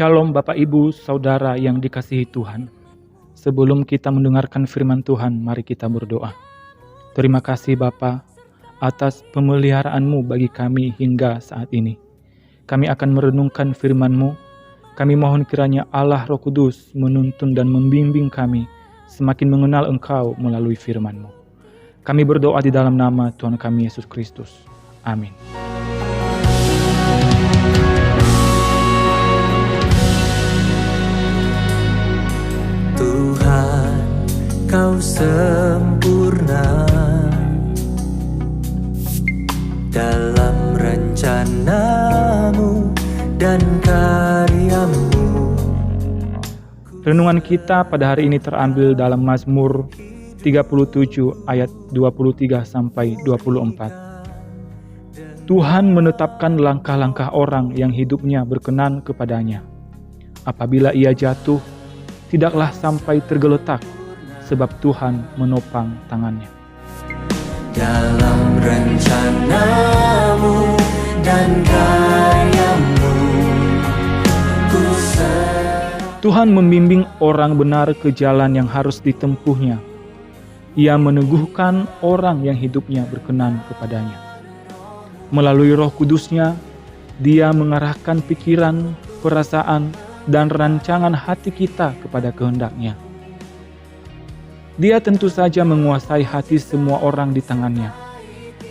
Shalom Bapak Ibu Saudara yang dikasihi Tuhan. Sebelum kita mendengarkan firman Tuhan, mari kita berdoa. Terima kasih Bapa atas pemeliharaan-Mu bagi kami hingga saat ini. Kami akan merenungkan firman-Mu. Kami mohon kiranya Allah Roh Kudus menuntun dan membimbing kami semakin mengenal Engkau melalui firman-Mu. Kami berdoa di dalam nama Tuhan kami Yesus Kristus. Amin. Tuhan, Kau sempurna dalam rencana-Mu dan karya-Mu. Renungan kita pada hari ini terambil dalam Mazmur 37 ayat 23 sampai 24. Tuhan menetapkan langkah-langkah orang yang hidupnya berkenan kepadanya. Apabila ia jatuh, tidaklah sampai tergeletak, sebab Tuhan menopang tangannya. Dalam rencana-Mu dan karya-Mu, Tuhan membimbing orang benar ke jalan yang harus ditempuhnya. Ia meneguhkan orang yang hidupnya berkenan kepadanya. Melalui Roh Kudus-Nya, Dia mengarahkan pikiran, perasaan, dan rancangan hati kita kepada kehendak-Nya. Dia tentu saja menguasai hati semua orang di tangannya,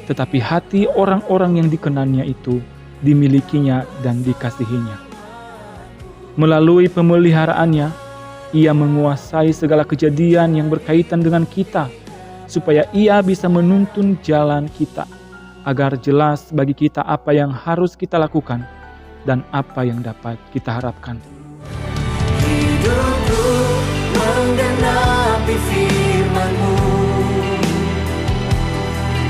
tetapi hati orang-orang yang dikenannya itu dimilikinya dan dikasihinya. Melalui pemeliharaannya, Ia menguasai segala kejadian yang berkaitan dengan kita, supaya Ia bisa menuntun jalan kita, agar jelas bagi kita apa yang harus kita lakukan dan apa yang dapat kita harapkan. hidupku menggenapi firman-Mu,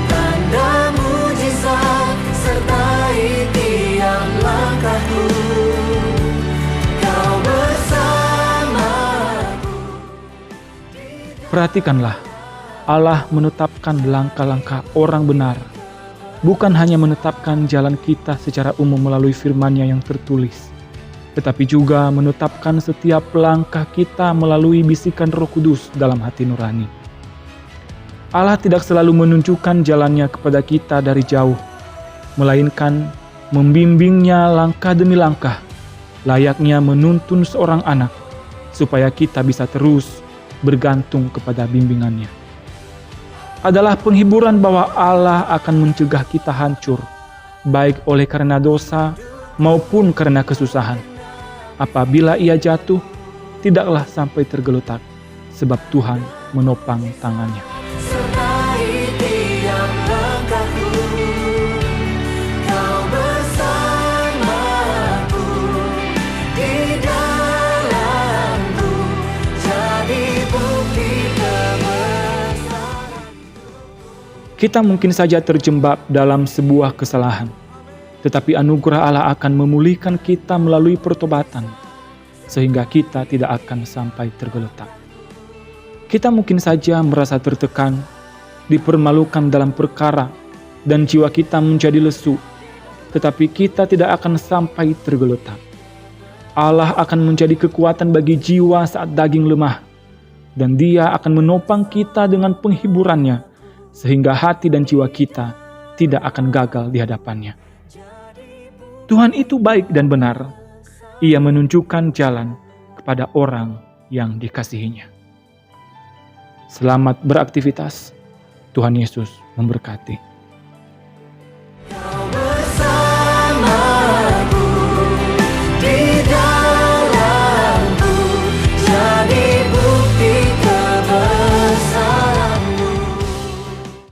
tanda mujizat sertai tiap langkahku. Kau bersamaku. Perhatikanlah, Allah menetapkan langkah-langkah orang benar, bukan hanya menetapkan jalan kita secara umum melalui firman-Nya yang tertulis, tetapi juga menetapkan setiap langkah kita melalui bisikan Roh Kudus dalam hati nurani. Allah tidak selalu menunjukkan jalannya kepada kita dari jauh, melainkan membimbingnya langkah demi langkah, layaknya menuntun seorang anak, supaya kita bisa terus bergantung kepada bimbingannya. Adalah penghiburan bahwa Allah akan mencegah kita hancur, baik oleh karena dosa maupun karena kesusahan. Apabila ia jatuh, tidaklah sampai tergeletak, sebab Tuhan menopang tangannya. Sertai tiap langkahku, Kau bersamaku, di dalamku, jadi bukti kebesaran. Kita mungkin saja terjebak dalam sebuah kesalahan, tetapi anugerah Allah akan memulihkan kita melalui pertobatan, sehingga kita tidak akan sampai tergeletak. Kita mungkin saja merasa tertekan, dipermalukan dalam perkara, dan jiwa kita menjadi lesu, tetapi kita tidak akan sampai tergeletak. Allah akan menjadi kekuatan bagi jiwa saat daging lemah, dan Dia akan menopang kita dengan penghiburannya, sehingga hati dan jiwa kita tidak akan gagal di hadapannya. Tuhan itu baik dan benar. Ia menunjukkan jalan kepada orang yang dikasihinya. Selamat beraktivitas. Tuhan Yesus memberkati.